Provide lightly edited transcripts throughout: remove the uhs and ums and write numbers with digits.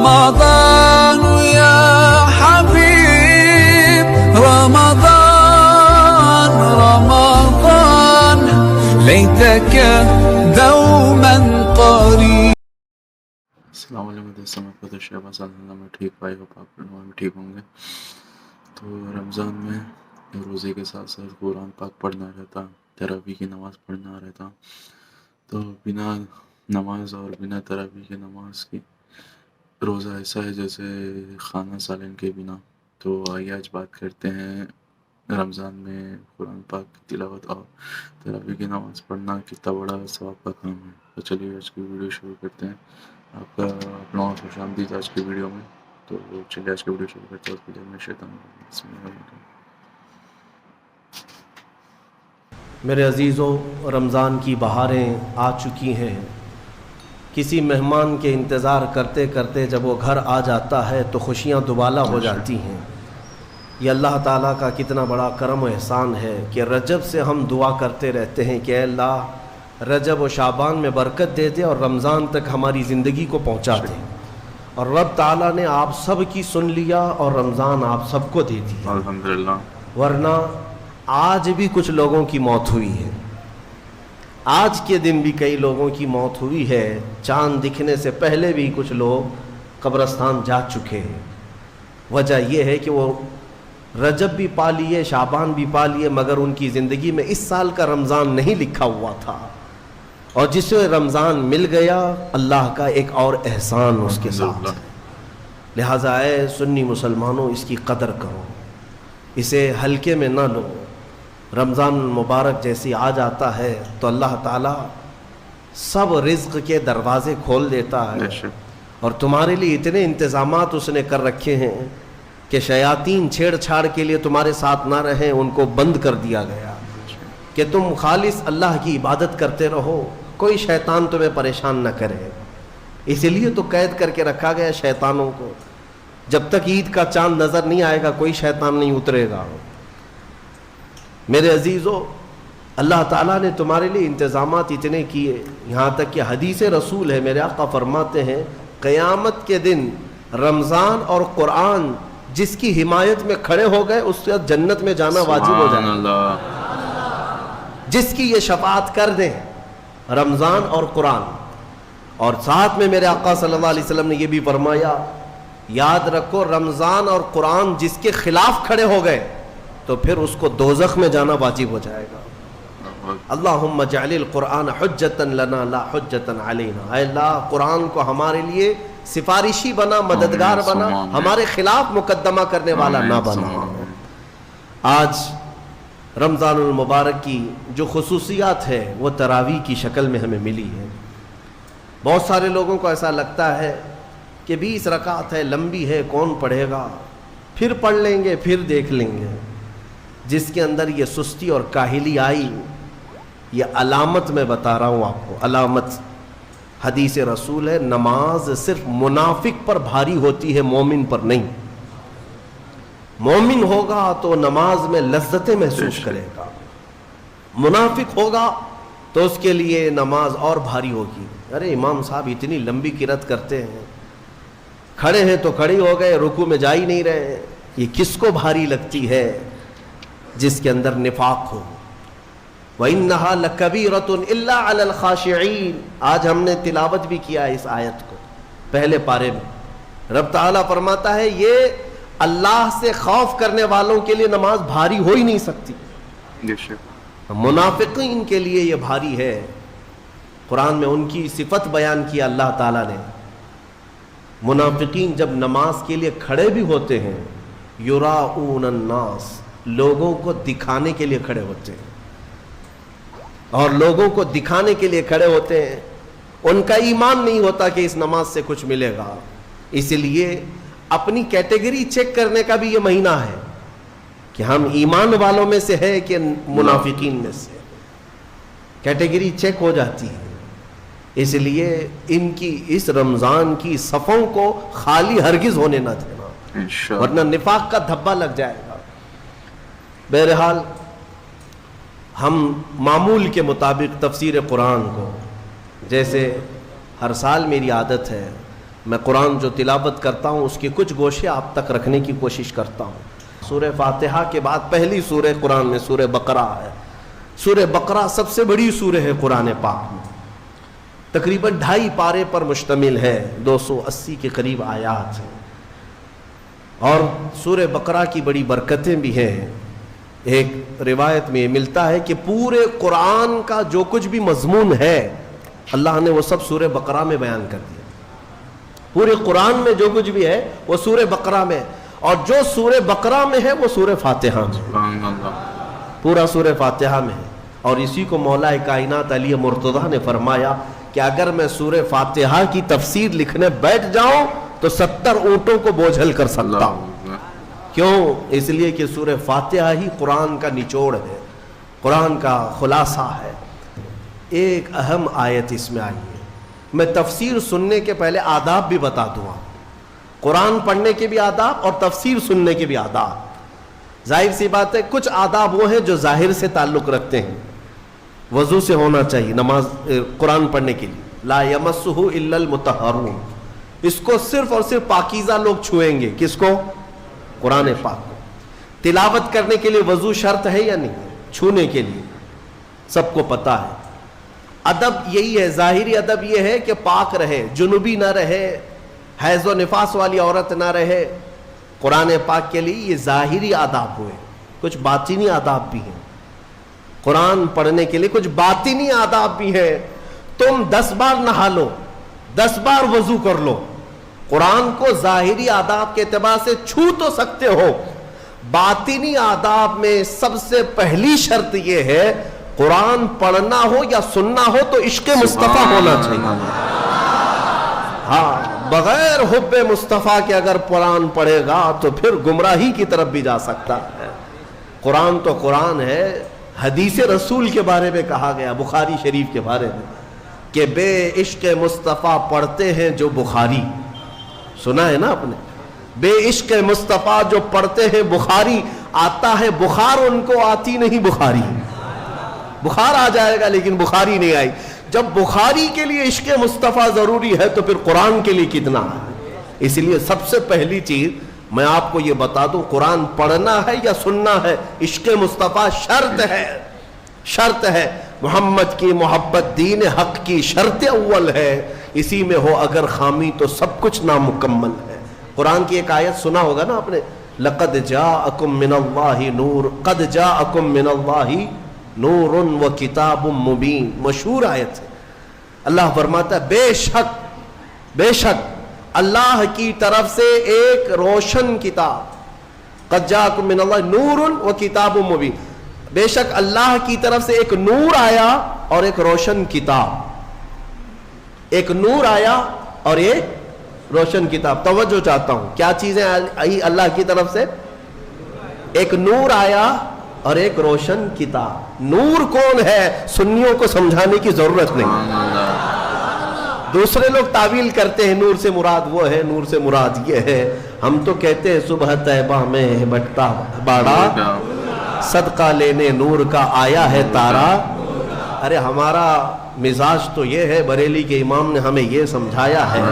رمضان يا حبيب رمضان رمضان ليتك دوما قريب. السلام علیکم دوستوں، میں خود شہباز اللہ میں ٹھیک پائی ہو پاک پڑھوں میں ٹھیک ہوں گے. تو رمضان میں روزے کے ساتھ ساتھ قرآن پاک پڑھنا رہتا، تراویح کی نماز پڑھنا رہتا. تو بنا نماز اور بنا تراویح کی نماز کی روزہ ایسا ہے جیسے کھانا سالن کے بنا. تو آئیے آج بات کرتے ہیں رمضان میں قرآن پاک کی تلاوت اور تراویح کی نماز پڑھنا کتنا بڑا ثواب کا کام ہے. تو چلیے آج کی ویڈیو شروع کرتے ہیں. آپ کا اپنا خوش آمدید آج کی ویڈیو میں. تو چلیے آج کی ویڈیو شروع کرتے ہیں. میں شیطان بسم اللہ الرحمن الرحیم. میرے عزیزوں، رمضان کی بہاریں آ چکی ہیں. کسی مہمان کے انتظار کرتے کرتے جب وہ گھر آ جاتا ہے تو خوشیاں دوبالا ہو جاتی ہیں. یہ اللہ تعالیٰ کا کتنا بڑا کرم و احسان ہے کہ رجب سے ہم دعا کرتے رہتے ہیں کہ اے اللہ رجب و شعبان میں برکت دے دے اور رمضان تک ہماری زندگی کو پہنچا دے. اور رب تعالیٰ نے آپ سب کی سن لیا اور رمضان آپ سب کو دے دیا الحمدللہ. ورنہ آج بھی کچھ لوگوں کی موت ہوئی ہے. آج کے دن بھی کئی لوگوں کی موت ہوئی ہے. چاند دکھنے سے پہلے بھی کچھ لوگ قبرستان جا چکے ہیں. وجہ یہ ہے کہ وہ رجب بھی پا لیے، شعبان بھی پا لیے، مگر ان کی زندگی میں اس سال کا رمضان نہیں لکھا ہوا تھا. اور جسے رمضان مل گیا اللہ کا ایک اور احسان اس کے ساتھ. لہٰذا اے سنی مسلمانوں اس کی قدر کرو، اسے ہلکے میں نہ لو. رمضان مبارک جیسی آ جاتا ہے تو اللہ تعالیٰ سب رزق کے دروازے کھول دیتا ہے. اور تمہارے لیے اتنے انتظامات اس نے کر رکھے ہیں کہ شیاطین چھیڑ چھاڑ کے لیے تمہارے ساتھ نہ رہیں، ان کو بند کر دیا گیا کہ تم خالص اللہ کی عبادت کرتے رہو، کوئی شیطان تمہیں پریشان نہ کرے. اسی لیے تو قید کر کے رکھا گیا شیطانوں کو. جب تک عید کا چاند نظر نہیں آئے گا کوئی شیطان نہیں اترے گا. میرے عزیزو، اللہ تعالیٰ نے تمہارے لیے انتظامات اتنے کیے، یہاں تک کہ حدیث رسول ہے، میرے آقا فرماتے ہیں قیامت کے دن رمضان اور قرآن جس کی حمایت میں کھڑے ہو گئے اس سے جنت میں جانا واجب ہو جائے. جس کی یہ شفاعت کر دیں رمضان اور قرآن. اور ساتھ میں میرے آقا صلی اللہ علیہ وسلم نے یہ بھی فرمایا یاد رکھو رمضان اور قرآن جس کے خلاف کھڑے ہو گئے تو پھر اس کو دوزخ میں جانا واجب ہو جائے گا. اللہم اجعل القرآن حجتا لنا لا حجتا علینا. اے اللہ قرآن کو ہمارے لیے سفارشی بنا، مددگار بنا، ہمارے خلاف مقدمہ کرنے والا نہ بنا. آج رمضان المبارک کی جو خصوصیات ہے وہ تراویح کی شکل میں ہمیں ملی ہے. بہت سارے لوگوں کو ایسا لگتا ہے کہ 20 رکعت ہے، لمبی ہے، کون پڑھے گا، پھر پڑھ لیں گے، پھر دیکھ لیں گے. جس کے اندر یہ سستی اور کاہلی آئی، یہ علامت میں بتا رہا ہوں آپ کو، علامت حدیث رسول ہے نماز صرف منافق پر بھاری ہوتی ہے، مومن پر نہیں. مومن ہوگا تو نماز میں لذتیں محسوس کرے گا، منافق ہوگا تو اس کے لیے نماز اور بھاری ہوگی. ارے امام صاحب اتنی لمبی قرات کرتے ہیں، کھڑے ہیں تو کھڑے ہو گئے، رکوع میں جا ہی نہیں رہے. یہ کس کو بھاری لگتی ہے؟ جس کے اندر نفاق ہو. وَإِنَّهَا لَكَبِيرَةٌ إِلَّا عَلَى الْخَاشِعِينَ. آج ہم نے تلاوت بھی کیا اس آیت کو پہلے پارے میں. رب تعالیٰ فرماتا ہے یہ اللہ سے خوف کرنے والوں کے لیے نماز بھاری ہو ہی نہیں سکتی، منافقین کے لیے یہ بھاری ہے. قرآن میں ان کی صفت بیان کیا اللہ تعالیٰ نے. منافقین جب نماز کے لیے کھڑے بھی ہوتے ہیں یراؤون الناس، لوگوں کو دکھانے کے لیے کھڑے ہوتے ہیں، اور لوگوں کو دکھانے کے لیے کھڑے ہوتے ہیں. ان کا ایمان نہیں ہوتا کہ اس نماز سے کچھ ملے گا. اس لیے اپنی کیٹیگری چیک کرنے کا بھی یہ مہینہ ہے کہ ہم ایمان والوں میں سے ہے کہ منافقین میں سے. کیٹیگری چیک ہو جاتی ہے. اس لیے ان کی اس رمضان کی صفوں کو خالی ہرگز ہونے نہ دینا، ورنہ نفاق کا دھبا لگ جائے گا. بہرحال ہم معمول کے مطابق تفسیر قرآن کو، جیسے ہر سال میری عادت ہے میں قرآن جو تلاوت کرتا ہوں اس کے کچھ گوشے آپ تک رکھنے کی کوشش کرتا ہوں. سورہ فاتحہ کے بعد پہلی سورہ قرآن میں سورہ بقرہ ہے. سورہ بقرہ سب سے بڑی سورہ ہے قرآن پاک میں, تقریباً 2.5 پارے پر مشتمل ہے, 280 کے قریب آیات ہیں. اور سورہ بقرہ کی بڑی برکتیں بھی ہیں. ایک روایت میں ملتا ہے کہ پورے قرآن کا جو کچھ بھی مضمون ہے اللہ نے وہ سب سورہ بقرہ میں بیان کر دیا. پورے قرآن میں جو کچھ بھی ہے وہ سورہ بقرہ میں, اور جو سورہ بقرہ میں ہے وہ سورہ فاتحہ میں, پورا سورہ فاتحہ میں ہے. اور اسی کو مولا کائنات علی مرتضیٰ نے فرمایا کہ اگر میں سورہ فاتحہ کی تفسیر لکھنے بیٹھ جاؤں تو 70 اونٹوں کو بوجھل کر سکتا ہوں. کیوں؟ اس لیے کہ سورہ فاتحہ ہی قرآن کا نچوڑ ہے, قرآن کا خلاصہ ہے. ایک اہم آیت اس میں آئی ہے. میں تفسیر سننے کے پہلے آداب بھی بتا دوں. قرآن پڑھنے کے بھی آداب اور تفسیر سننے کے بھی آداب. ظاہر سی بات ہے کچھ آداب وہ ہیں جو ظاہر سے تعلق رکھتے ہیں. وضو سے ہونا چاہیے نماز قرآن پڑھنے کے لیے. لا یمسہ الا المطہرون, اس کو صرف اور صرف پاکیزہ لوگ چھوئیں گے. کس کو؟ قرآن پاک کو. تلاوت کرنے کے لیے وضو شرط ہے یا نہیں؟ چھونے کے لیے سب کو پتا ہے. ادب یہی ہے, ظاہری ادب یہ ہے کہ پاک رہے, جنوبی نہ رہے, حیض و نفاس والی عورت نہ رہے. قرآن پاک کے لیے یہ ظاہری آداب ہوئے. کچھ باطنی آداب بھی ہیں. قرآن پڑھنے کے لیے کچھ باطنی آداب بھی ہیں. تم 10 بار نہا لو, 10 بار وضو کر لو, قرآن کو ظاہری آداب کے اعتبار سے چھو تو سکتے ہو. باطنی آداب میں سب سے پہلی شرط یہ ہے قرآن پڑھنا ہو یا سننا ہو تو عشق مصطفیٰ ہونا چاہیے. ہاں, بغیر حب مصطفیٰ کے اگر قرآن پڑھے گا تو پھر گمراہی کی طرف بھی جا سکتا ہے. قرآن تو قرآن ہے. حدیث رسول کے بارے میں کہا گیا بخاری شریف کے بارے میں کہ بے عشق مصطفیٰ پڑھتے ہیں جو بخاری. سنا ہے نا آپ نے؟ بے عشق مصطفیٰ جو پڑھتے ہیں بخاری. آتا ہے بخار, ان کو آتی نہیں بخاری. بخار آ جائے گا لیکن بخاری نہیں آئی. جب بخاری کے لیے عشق مصطفیٰ ضروری ہے تو پھر قرآن کے لیے کتنا ہے. اس لیے سب سے پہلی چیز میں آپ کو یہ بتا دوں, قرآن پڑھنا ہے یا سننا ہے, عشق مصطفیٰ شرط ہے. شرط ہے. محمد کی محبت دین حق کی شرط اول ہے. اسی میں ہو اگر خامی تو سب کچھ نامکمل ہے. قرآن کی ایک آیت سنا ہوگا نا آپ نے, لقد جاءکم من اللہ نور, قد جاءکم من اللہ نور و کتاب مبین. مشہور آیت ہے. اللہ فرماتا ہے بے شک اللہ کی طرف سے ایک روشن کتاب, قد جاءکم من اللہ نور و کتاب مبین, بے شک اللہ کی طرف سے ایک نور آیا اور ایک روشن کتاب. ایک نور آیا اور ایک روشن کتاب. توجہ چاہتا ہوں, کیا چیزیں آئی اللہ کی طرف سے؟ ایک نور آیا اور ایک روشن کتاب. نور کون ہے سنیوں کو سمجھانے کی ضرورت نہیں. دوسرے لوگ تعویل کرتے ہیں نور سے مراد وہ ہے, نور سے مراد یہ ہے. ہم تو کہتے ہیں صبح طیبہ میں بٹتا باڑا, صدقہ لینے نور کا آیا ہے تارا. ارے ہمارا مزاج تو یہ ہے, بریلی کے امام نے ہمیں یہ سمجھایا ہے,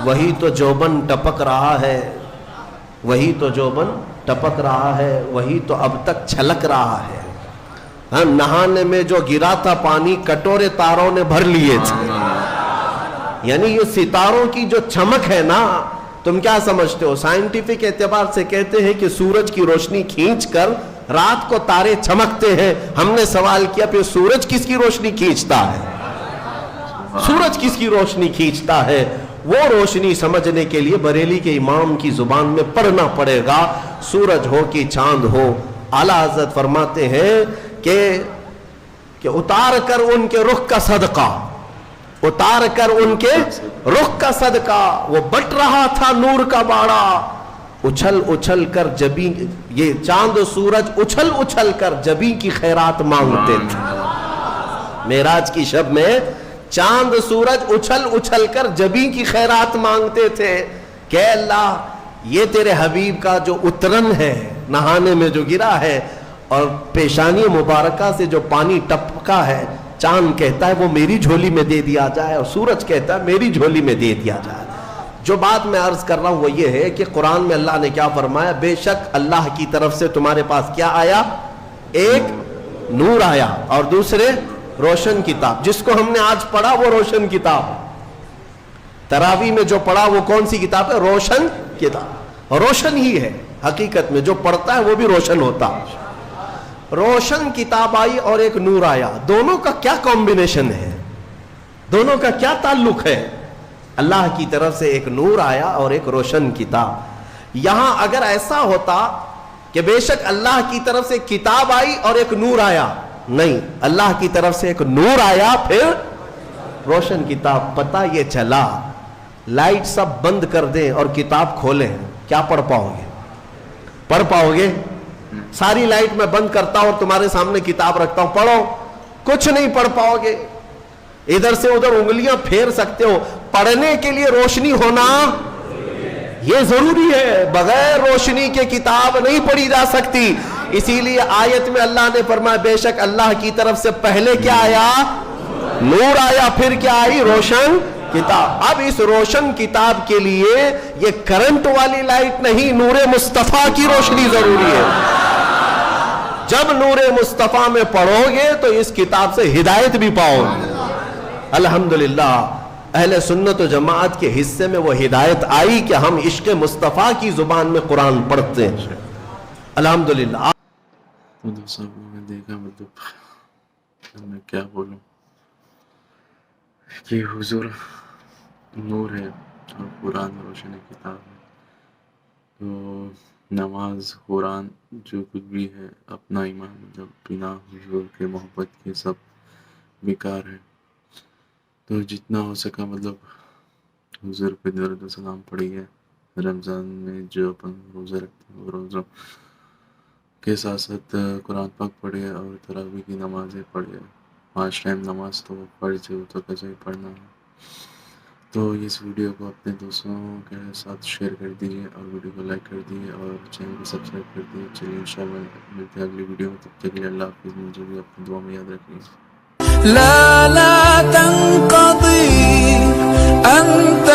وہی تو جوبن ٹپک رہا ہے, وہی تو جوبن ٹپک رہا ہے, وہی تو اب تک چھلک رہا ہے. ہاں, نہانے میں جو گرا تھا پانی کٹورے تاروں نے بھر لیے تھے. یعنی یہ ستاروں کی جو چمک ہے نا, تم کیا سمجھتے ہو؟ سائنٹیفک اعتبار سے کہتے ہیں کہ سورج کی روشنی کھینچ کر رات کو تارے چمکتے ہیں. ہم نے سوال کیا پھر سورج کس کی روشنی کھینچتا ہے؟ سورج کس کی روشنی کھینچتا ہے؟ وہ روشنی سمجھنے کے لیے بریلی کے امام کی زبان میں پڑھنا پڑے گا. سورج ہو کہ چاند ہو, اعلیٰ حضرت فرماتے ہیں کہ اتار کر ان کے رخ کا صدقہ, اتار کر ان کے رخ کا صدقہ, وہ بٹ رہا تھا نور کا باڑا. اچھل اچھل کر جبی, یہ چاند و سورج اچھل اچھل کر جبی کی خیرات مانگتے تھے. معراج کی شب میں چاند سورج اچھل اچھل کر جبی کی خیرات مانگتے تھے کہ اللہ یہ تیرے حبیب کا جو اترن ہے نہانے میں جو گرا ہے اور پیشانی مبارکہ سے جو پانی ٹپکا ہے, چاند کہتا ہے وہ میری جھولی میں دے دیا جائے اور سورج کہتا ہے میری جھولی میں دے دیا جائے. جو بات میں عرض کر رہا ہوں وہ یہ ہے کہ قرآن میں اللہ نے کیا فرمایا, بے شک اللہ کی طرف سے تمہارے پاس کیا آیا, ایک نور آیا اور دوسرے روشن کتاب. جس کو ہم نے آج پڑھا وہ روشن کتاب. تراویح میں جو پڑھا وہ کون سی کتاب ہے, روشن کتاب. روشن ہی ہے حقیقت میں, جو پڑھتا ہے وہ بھی روشن ہوتا. روشن کتاب آئی اور ایک نور آیا. دونوں کا کیا کمبینیشن ہے, دونوں کا کیا تعلق ہے؟ اللہ کی طرف سے ایک نور آیا اور ایک روشن کتاب. یہاں اگر ایسا ہوتا کہ بے شک اللہ کی طرف سے کتاب آئی اور ایک نور آیا, نہیں, اللہ کی طرف سے ایک نور آیا پھر روشن کتاب. پتہ یہ چلا لائٹ سب بند کر دیں اور کتاب کھولیں, کیا پڑھ پاؤ گے؟ پڑھ پاؤ گے؟ ساری لائٹ میں بند کرتا ہوں اور تمہارے سامنے کتاب رکھتا ہوں, پڑھو, کچھ نہیں پڑھ پاؤ گے. ادھر سے ادھر انگلیاں پھیر سکتے ہو, پڑھنے کے لیے روشنی ہونا یہ ضروری ہے. بغیر روشنی کے کتاب نہیں پڑھی جا سکتی. اسی لیے آیت میں اللہ نے فرمایا بے شک اللہ کی طرف سے پہلے کیا آیا, نور آیا, پھر کیا آئی, روشن کتاب. اب اس روشن کتاب کے لیے یہ کرنٹ والی لائٹ نہیں, نور مصطفیٰ کی روشنی ضروری ہے. جب نور مصطفیٰ میں پڑھو گے تو اس کتاب سے ہدایت بھی پاؤ گے. الحمدللہ اہل سنت و جماعت کے حصے میں وہ ہدایت آئی کہ ہم عشق مصطفیٰ کی زبان میں قرآن پڑھتے ہیں. الحمدللہ. دوستوں میں دیکھا, مطلب میں کیا بولوں کہ حضور نور ہے اور قرآن روشن کتاب ہے. تو نماز, قرآن, جو کچھ بھی ہے اپنا ایمان, مطلب بنا حضور کے محبت کے سب بیکار ہے. تو جتنا ہو سکا مطلب حضور پہ درود و سلام پڑھیے. رمضان میں جو اپن روزہ رکھتے ہیں وہ روزوں کے ساتھ ساتھ قرآن پاک پڑھے اور تراویح کی نمازیں پڑھے. 5 ٹائم نماز تو فرض ہے, تو کیسے ہی پڑھنا ہے. تو اس ویڈیو کو اپنے دوستوں کے ساتھ شیئر کر دیجیے اور ویڈیو کو لائک کر دیجیے اور چینل کو سبسکرائب کر دیجیے. چلیے انشاءاللہ ملتے ہیں اگلی ویڈیو میں. تب تک کے لیے اللہ حافظ. مجھے بھی اپنی دعا میں یاد رکھیے. لا تنقضي أنت